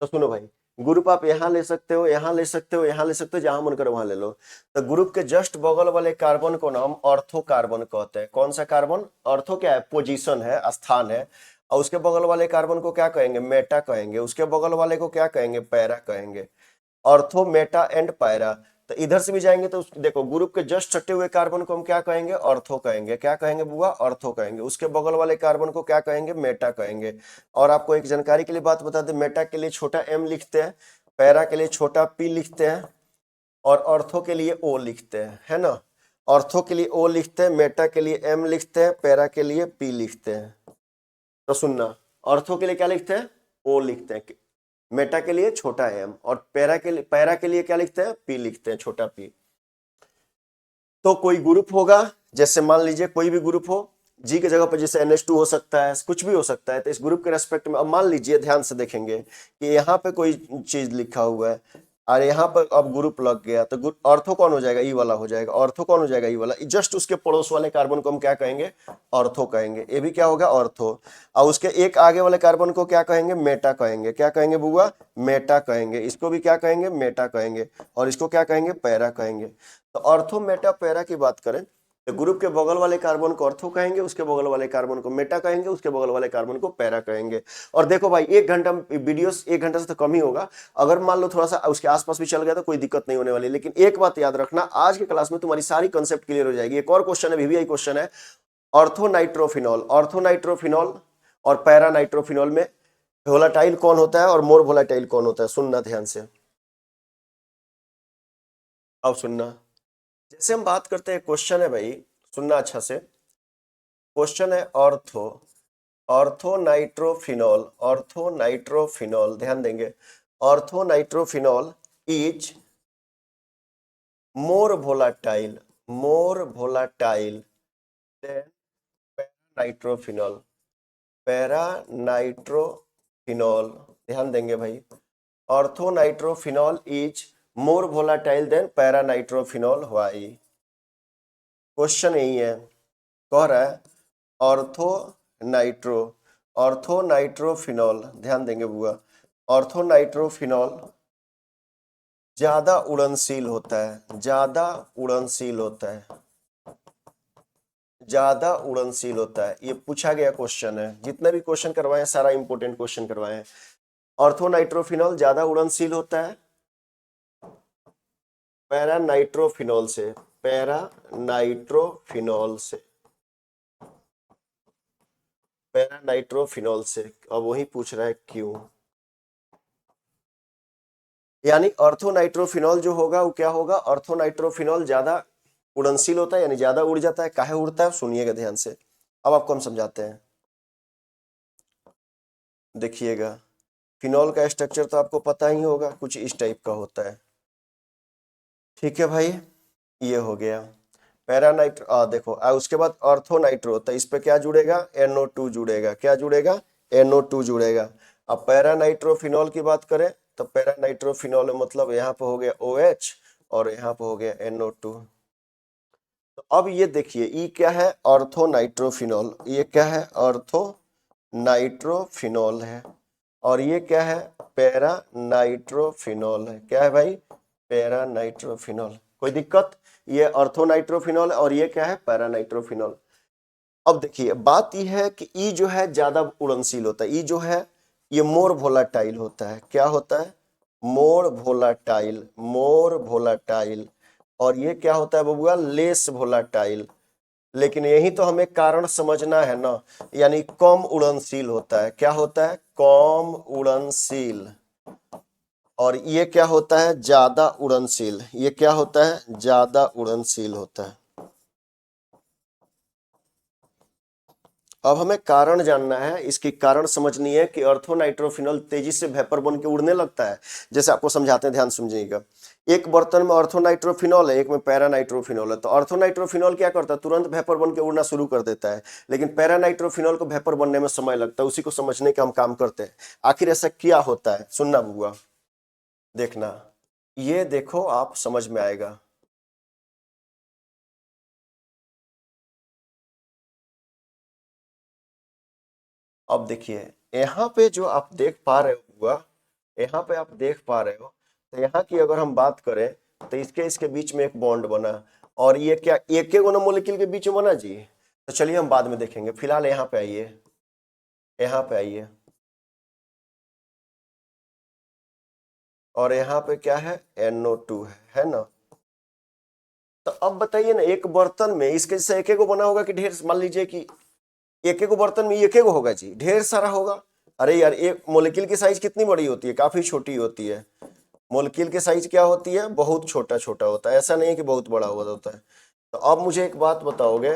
तो सुनो भाई, ग्रुप आप यहाँ ले सकते हो, यहाँ ले सकते हो, यहाँ ले सकते हो, जहां मन करो वहां ले लो। तो ग्रुप के जस्ट बगल वाले कार्बन को नाम ऑर्थो कार्बन कहते हैं। कौन सा कार्बन, ऑर्थो क्या है, पोजीशन है, स्थान है। और उसके बगल वाले कार्बन को क्या कहेंगे, मेटा कहेंगे। उसके बगल वाले को क्या कहेंगे, पैरा कहेंगे। Ortho, Meta and para. तो इधर से भी जाएंगे तो देखो, ग्रुप के जस्ट सटे हुए कार्बन को हम क्या कहेंगे, ऑर्थो कहेंगे। क्या कहेंगे बुआ, ऑर्थो कहेंगे। उसके बगल वाले कार्बन को क्या कहेंगे, मेटा कहेंगे। और आपको एक जानकारी के लिए बात बता दें, मेटा के लिए छोटा m लिखते हैं, पैरा के लिए छोटा p लिखते हैं, और ऑर्थो के लिए o लिखते हैं, है ना। ऑर्थो के लिए o लिखते हैं, मेटा के लिए m लिखते हैं, पैरा के लिए p लिखते हैं। तो सुनना, ऑर्थो के लिए क्या लिखते हैं, o लिखते हैं, मेटा के लिए छोटा m, और पैरा के लिए क्या लिखते हैं, p लिखते हैं, छोटा p। तो कोई ग्रुप होगा, जैसे मान लीजिए कोई भी ग्रुप हो, जी की जगह पर जैसे NH2 हो सकता है, कुछ भी हो सकता है। तो इस ग्रुप के रेस्पेक्ट में अब मान लीजिए, ध्यान से देखेंगे कि यहाँ पे कोई चीज लिखा हुआ है, और यहाँ पर अब ग्रुप लग गया, तो ऑर्थो कौन हो जाएगा, ई वाला हो जाएगा। ऑर्थो कौन हो जाएगा, ई वाला। जस्ट उसके पड़ोस वाले कार्बन को हम क्या कहेंगे, ऑर्थो कहेंगे। ये भी क्या होगा, ऑर्थो। और उसके एक आगे वाले कार्बन को क्या कहेंगे, मेटा कहेंगे। क्या कहेंगे बुआ, मेटा कहेंगे। इसको भी क्या कहेंगे, मेटा कहेंगे। और इसको क्या कहेंगे, पैरा कहेंगे। तो ऑर्थो, मेटा, पैरा की बात करें तो ग्रुप के बगल वाले कार्बन को ऑर्थो कहेंगे, उसके बगल वाले कार्बन को मेटा कहेंगे, उसके बगल वाले कार्बन को पैरा कहेंगे। और देखो भाई, 1 घंटा वीडियो, 1 घंटा से तो कम ही होगा। अगर मान लो थोड़ा सा उसके आसपास भी चल गया तो कोई दिक्कत नहीं होने वाली। लेकिन एक बात याद रखना, आज के क्लास में तुम्हारी सारी कंसेप्ट क्लियर हो जाएगी। एक और क्वेश्चन है, VVI क्वेश्चन है, ऑर्थोनाइट्रोफिनॉल, ऑर्थोनाइट्रोफिनॉल और पैरा नाइट्रोफिनॉल में वोलाटाइल कौन होता है और मोर वोलाटाइल कौन होता है। सुनना ध्यान से, अब सुनना। जैसे हम बात करते हैं, क्वेश्चन है भाई, सुनना अच्छा से। क्वेश्चन है ऑर्थो, ऑर्थोनाइट्रोफिनॉल, ऑर्थोनाइट्रोफिनॉल, ध्यान देंगे। Orthonitrophenol is more volatile, more volatile than nitrophenol, para nitrophenol. ध्यान देंगे भाई, orthonitrophenol is more volatile than para nitrophenol. Why, question यही है, कह रहा है ऑर्थो नाइट्रो, ऑर्थो नाइट्रोफिनॉल, ध्यान देंगे बुआ, ऑर्थो नाइट्रोफिनॉल ज्यादा उड़नशील होता है, ज्यादा उड़नशील होता है, ज्यादा उड़नशील होता है। ये पूछा गया क्वेश्चन है, जितने भी क्वेश्चन करवाए हैं सारा इंपोर्टेंट क्वेश्चन करवाए हैं। ऑर्थो नाइट्रोफिनॉल ज्यादा उड़नशील होता है पैरा नाइट्रोफिनॉल से, पैरा नाइट्रोफिनॉल से, पैरा नाइट्रोफिनॉल से। अब वही पूछ रहा है क्यों, यानी ऑर्थोनाइट्रोफिनॉल जो होगा वो क्या होगा, ऑर्थोनाइट्रोफिनॉल ज्यादा उड़नशील होता है, यानी ज्यादा उड़ जाता है। काहे उड़ता है सुनिएगा ध्यान से, अब आपको हम समझाते हैं। देखिएगा, फिनॉल का स्ट्रक्चर तो आपको पता ही होगा, कुछ इस टाइप का होता है। ठीक है भाई, ये हो गया पैरानाइट्रो। देखो उसके बाद ऑर्थोनाइट्रो, तो इस पे क्या जुड़ेगा, NO2 जुड़ेगा। क्या जुड़ेगा, NO2 जुड़ेगा। अब पैरानाइट्रोफिनॉल की बात करें तो पैरानाइट्रोफिनॉल मतलब यहाँ पे हो गया OH और यहाँ पे हो गया NO2। तो अब ये देखिए, ये क्या है, ऑर्थोनाइट्रोफिनॉल। ये क्या है, ऑर्थोनाइट्रोफिनॉल है। और ये क्या है, पैरानाइट्रोफिनॉल है। क्या है भाई, पैरानाइट्रोफिनॉल। कोई दिक्कत, ये ऑर्थोनाइट्रोफिनॉल और ये क्या है, पैरानाइट्रोफिनॉल। अब देखिए बात ये है कि ई जो है ज्यादा उड़नशील होता है, ई जो है ये मोर वोलाटाइल होता है। क्या होता है, मोर वोलाटाइल, मोर वोलाटाइल। और ये क्या होता है बबुआ, लेस वोलाटाइल। लेकिन यही तो हमें कारण समझना है ना, यानी कम उड़नशील होता है। क्या होता है, कम उड़नशील। और ये क्या होता है, ज्यादा उड़नशील। ये क्या होता है, ज्यादा उड़नशील होता है। अब हमें कारण जानना है, इसकी कारण समझनी है कि ऑर्थोनाइट्रोफिनॉल तेजी से वेपर बन के उड़ने लगता है। जैसे आपको समझाते हैं, ध्यान सुनिएगा। एक बर्तन में ऑर्थोनाइट्रोफिनॉल है, एक में पैरानाइट्रोफिनॉल है। तो ऑर्थोनाइट्रोफिनॉल क्या करता है, तुरंत वेपर बन के उड़ना शुरू कर देता है। लेकिन पैरानाइट्रोफिनॉल को वेपर बनने में समय लगता है। उसी को समझने का हम काम करते हैं। आखिर ऐसा क्या होता है, सुनना बुआ, देखना, ये देखो आप समझ में आएगा। अब देखिए, यहाँ पे जो आप देख पा रहे हो बुआ, यहाँ पे आप देख पा रहे हो, तो यहाँ की अगर हम बात करें तो इसके इसके बीच में एक बॉन्ड बना। और ये क्या एक एक मोलिक्यूल के बीच में बना जी। तो चलिए हम बाद में देखेंगे, फिलहाल यहाँ पे आइए, यहाँ पे आइए। और यहाँ पे क्या है, NO2 है ना। तो अब बताइए ना, एक बर्तन में इसके जैसे एक एक बना होगा कि ढेर, मान लीजिए कि एक एक बर्तन में एक एक होगा जी, ढेर सारा होगा। अरे यार, एक मोलिक्यूल की साइज कितनी बड़ी होती है, काफी छोटी होती है। मोलिक्यूल की साइज क्या होती है, बहुत छोटा छोटा होता है, ऐसा नहीं है कि बहुत बड़ा हुआ होता है। तो अब मुझे एक बात बताओगे,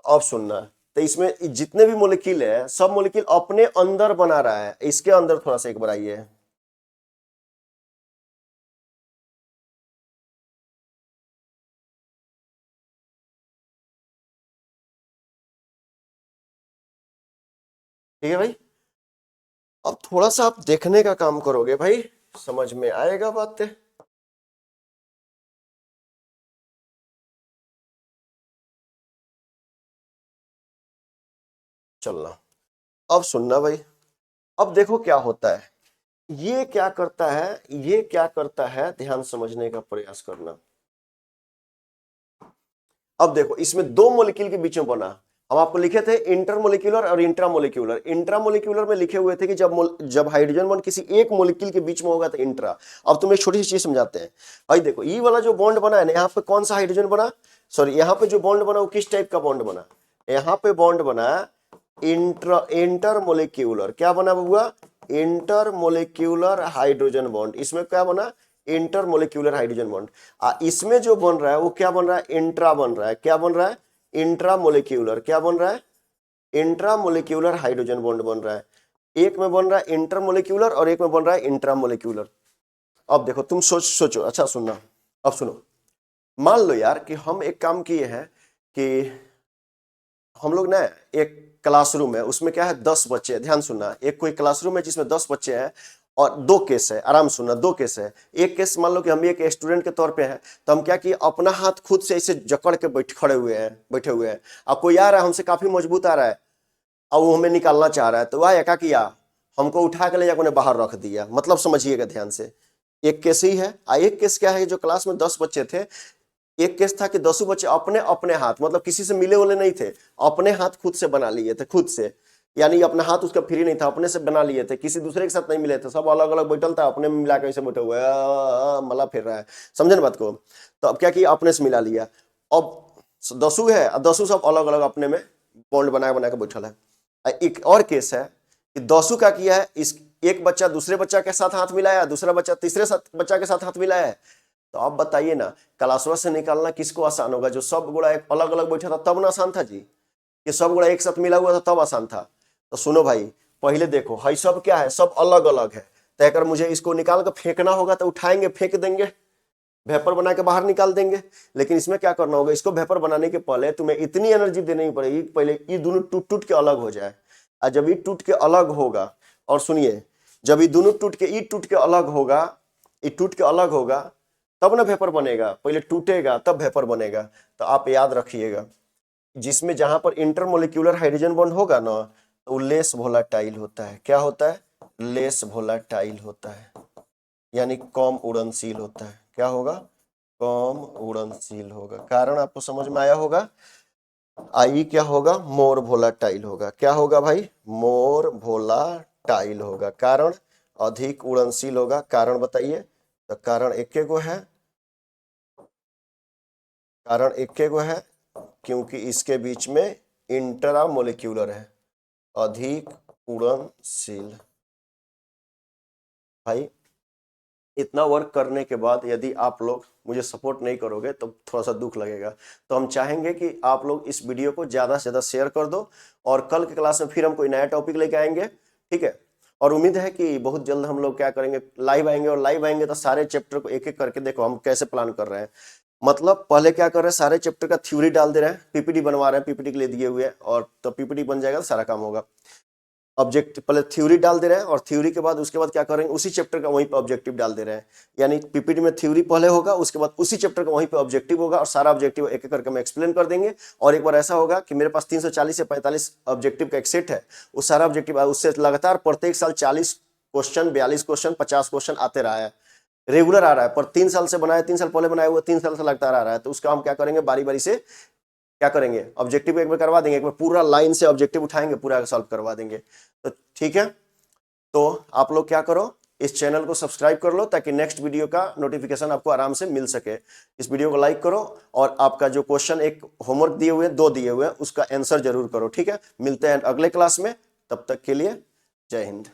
अब सुनना, तो इसमें जितने भी मोलिक्यूल है सब मोलिक्यूल अपने अंदर बना रहा है। इसके अंदर थोड़ा सा एक बार आइए, ठीक है भाई। अब थोड़ा सा आप देखने का काम करोगे भाई, समझ में आएगा बातें। चलना, अब सुनना भाई। अब देखो क्या होता है, ये क्या करता है, ये क्या करता है, ध्यान समझने का प्रयास करना। अब देखो, इसमें दो मोलिक्यूल के बीच में बना। हम आपको लिखे थे इंटरमोलिक्यूलर और इंट्रामोलिक्यूलर। इंट्रामोलिक्यूलर में लिखे हुए थे कि जब हाइड्रोजन बॉन्ड किसी एक मोलिक्यूल के बीच में होगा तो इंट्रा। अब तुम्हें एक छोटी सी चीज समझाते हैं भाई। देखो, ये वाला जो बॉन्ड बना है ना, यहाँ पे कौन सा हाइड्रोजन बना, सॉरी, यहाँ पे जो बॉन्ड बना वो किस टाइप का बॉन्ड बना, यहाँ पे बॉन्ड बना इंटरमोलिक्यूलर। क्या बना बबुआ, इंटरमोलिक्यूलर हाइड्रोजन बॉन्ड। इसमें क्या बना, इंटरमोलिक्यूलर हाइड्रोजन बॉन्ड। इसमें जो बन रहा है वो क्या बन रहा है, इंट्रा बन रहा है। क्या बन रहा है, इंट्रामोलिक्यूलर। क्या बन रहा है, इंट्रामोलिक्यूलर हाइड्रोजन बॉन्ड बन रहा है। एक में बन रहा है इंटरमोलिक्यूलर और एक में बन रहा है इंट्रामोलिक्यूलर। अब देखो, तुम सोचो, अच्छा सुनना, अब सुनो। मान लो यार कि हम एक काम किए हैं कि हम लोग ना एक क्लासरूम है, उसमें क्या है, 10 बच्चे हैं। ध्यान सुनना, एक कोई क्लासरूम है जिसमें 10 बच्चे हैं। और दो केस है, आराम सुनना, दो केस है। एक केस मान लो कि हम भी एक स्टूडेंट के तौर पे हैं, तो हम क्या किए, अपना हाथ खुद से ऐसे जकड़ के बैठे हुए हैं। अब कोई आ रहा है हमसे काफी मजबूत आ रहा है, अब वो हमें निकालना चाह रहा है, तो वह क्या किया, हमको उठा के ले जाकर उन्हें बाहर रख दिया। मतलब समझिएगा ध्यान से, एक केस ही है। एक केस क्या है, जो क्लास में 10 बच्चे थे, एक केस था कि 10 बच्चे अपने अपने हाथ, मतलब किसी से मिले वाले नहीं थे, अपने हाथ खुद से बना लिए थे, खुद से, यानी अपना हाथ उसका फ्री नहीं था, अपने से बना लिए थे, किसी दूसरे के साथ नहीं मिले थे, सब अलग अलग बैठल था, अपने में मिला के ऐसे बैठे हुए मला फिर रहा है, समझे ना बात को। तो अब क्या किया, अपने से मिला लिया। अब 10 है, अब 10 सब अलग अलग अपने में बॉन्ड बना के बैठल है। एक और केस है कि 10 क्या किया है, इस एक बच्चा दूसरे बच्चा के साथ हाथ मिलाया, दूसरा बच्चा तीसरे बच्चा के साथ हाथ मिलाया है। तो आप बताइए ना, क्लासवा से निकालना किसको आसान होगा, जो सब गुड़ा एक अलग अलग बैठा था तब ना आसान था जी, कि सब गुड़ा एक साथ मिला हुआ था तब आसान था। तो सुनो भाई, पहले देखो है सब क्या है, सब अलग अलग है, तो अगर मुझे इसको निकाल कर फेंकना होगा तो उठाएंगे, फेंक देंगे, वेपर बना के बाहर निकाल देंगे। लेकिन इसमें क्या करना होगा, इसको वेपर बनाने के पहले तुम्हें इतनी एनर्जी देनी पड़ेगी, पहले ये दोनों टूट टूट के अलग हो जाए। और जब ये टूट के अलग होगा, और सुनिए, जब ये दोनों टूट के अलग होगा, ये टूट के अलग होगा, तब ना वेपर बनेगा, पहले टूटेगा तब वेपर बनेगा। तो आप याद रखिएगा, जिसमें जहां पर इंटरमोलिक्यूलर हाइड्रोजन बॉन्ड होगा ना, तो वो लेस वोलेटाइल होता है। क्या होता है, लेस वोलेटाइल होता है, यानी कम उड़नशील होता है। क्या होगा, कम उड़नशील होगा। कारण आपको समझ में आया होगा, आई क्या होगा, मोर वोलेटाइल होगा। क्या होगा भाई, मोर वोलेटाइल होगा। कारण अधिक उड़नशील होगा। कारण बताइए, तो कारण एक गो है, कारण एक गो है, क्योंकि इसके बीच में इंट्रा मोलिक्यूलर है, अधिक उड़नशील। भाई इतना वर्क करने के बाद यदि आप लोग मुझे सपोर्ट नहीं करोगे तो थोड़ा सा दुख लगेगा। तो हम चाहेंगे कि आप लोग इस वीडियो को ज़्यादा से ज़्यादा शेयर कर दो, और कल के क्लास में फिर हम कोई नया टॉपिक लेके आएंगे, ठीक है। और उम्मीद है कि बहुत जल्द हम लोग क्या करेंगे, लाइव आएंगे, और लाइव आएंगे तो सारे चैप्टर को एक एक करके देखो हम कैसे प्लान कर रहे हैं। मतलब पहले क्या कर रहे हैं, सारे चैप्टर का थ्योरी डाल दे रहे हैं, पीपीटी बनवा रहे हैं, पीपीटी के लिए दिए हुए हैं, और तो पीपीटी बन जाएगा तो सारा काम होगा। ऑब्जेक्टिव पहले थ्योरी डाल दे रहे हैं, और थ्योरी के बाद उसके बाद क्या करेंगे, उसी चैप्टर का वहीं पे ऑब्जेक्टिव डाल दे रहे हैं। यानी पीपीटी में थ्योरी पहले होगा, उसके बाद उसी चैप्टर का वहीं पे ऑब्जेक्टिव होगा, और सारा ऑब्जेक्टिव एक एक करके हम एक्सप्लेन कर देंगे। और एक बार ऐसा होगा कि मेरे पास 340 से 45 ऑब्जेक्टिव का एक सेट है, उस सारा ऑब्जेक्टिव उससे लगातार प्रत्येक साल 40 क्वेश्चन, 42 क्वेश्चन, 50 क्वेश्चन आते रहा है, रेगुलर आ रहा है। पर 3 साल से बनाया, 3 साल पहले बनाया हुआ, 3 साल से लगातार आ रहा है। तो उसका हम क्या करेंगे, बारी बारी से क्या करेंगे, ऑब्जेक्टिव एक बार करवा देंगे, एक बार पूरा लाइन से ऑब्जेक्टिव उठाएंगे, पूरा सॉल्व करवा देंगे। तो ठीक है, तो आप लोग क्या करो, इस चैनल को सब्सक्राइब कर लो, ताकि नेक्स्ट वीडियो का नोटिफिकेशन आपको आराम से मिल सके। इस वीडियो को लाइक करो, और आपका जो क्वेश्चन एक होमवर्क दिए हुए, 2 दिए हुए, उसका आंसर जरूर करो, ठीक है। मिलते हैं अगले क्लास में, तब तक के लिए जय हिंद।